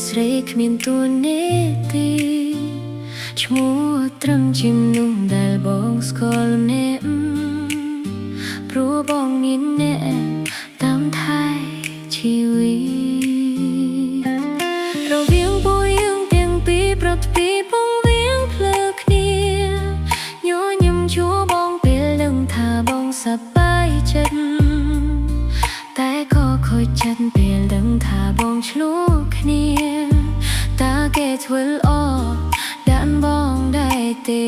ស្រីគ្មានទួនាទីឈ្មោះត្រឹមជាមនុស្សដែលបងស្គាល់ម្នាក់ព្រោះបងមានអ្នកតាមថែជីវិតរវាងពួកយើងទាំងពីរប្រត់ពីពងវាងភ្លើគ្នាញញឹមជួបងពេលដឹងថាបងសប្បាយចិត្តតែក៏ខូចចិត្តពេលដឹងថាបងឆ្លោះគ្នាតើគេធ្វើល្អដាក់បងได้ទេ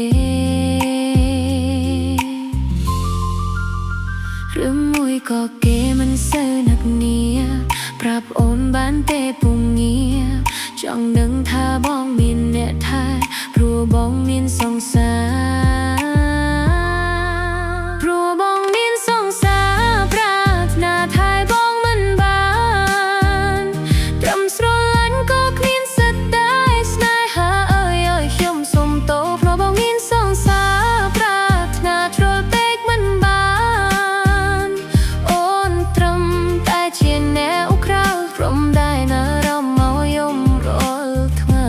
ឬមួយក៏គេមិនសូវនឹកនាប្រាប់អូនបានទេពុំងារចង់ដឹងថាបងមានអ្នកថែព្រោះបងមានសង្សារព្រោះបងមានសង្សារប្រាថ្នាថែបងមិនបានត្រឹមស្រឡាញ់ក៏គ្មានសិទ្ធដែរស្នេហាអើយខ្ញុំសុំទោសព្រោះបងមានសង្សារប្រាថ្នាជ្រុលពេកមិនបានអូនត្រឹមតែជាអ្នកក្រៅព្រមដែរណារំមកយំរាល់ថ្ងៃ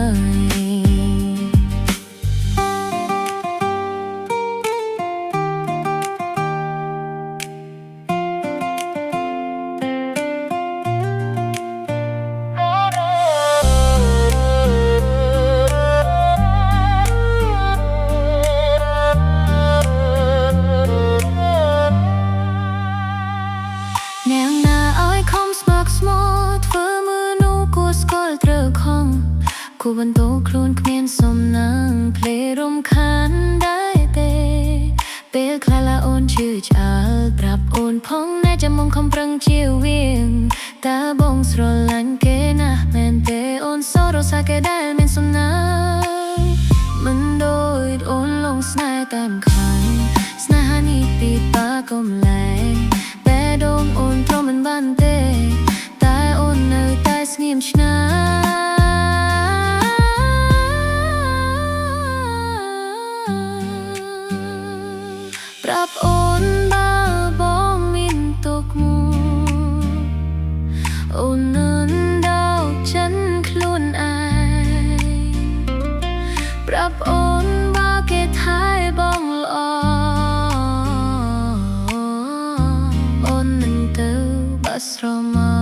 អ្នកណាឲ្យខំស្មោកស្មោធ្វើមើលនោះគួរស្គាល់ត្រូវខំគួរបន្ទោខ្លួនគ្មានសំណាងភ្លេរំខានដែរទេពេលខ្លះឡាអូនជឿឆ្អើលប្រាប់អូនផងណែចាំមុំខំប្រឹងជាវៀងតើបងស្រឡាញ់គេណាស់មែនទេអូនសរសើរគេដែលមានសំណាងមិនដូចអូនលងស្នេហ៍តែម្ខាងស្នេហានេះពីបាកុំលែងតែដងអូនព្រមមិនបានទេតែអូននៅតែស្ងៀមឆ្ងាយប្រាប់អូនបើបងមានទុកអូននឹងដោកចិនខ្លួនឯងប្រាប់អូនបើគេថែបងល្អអូននឹងទៅបាត់ស្រមោ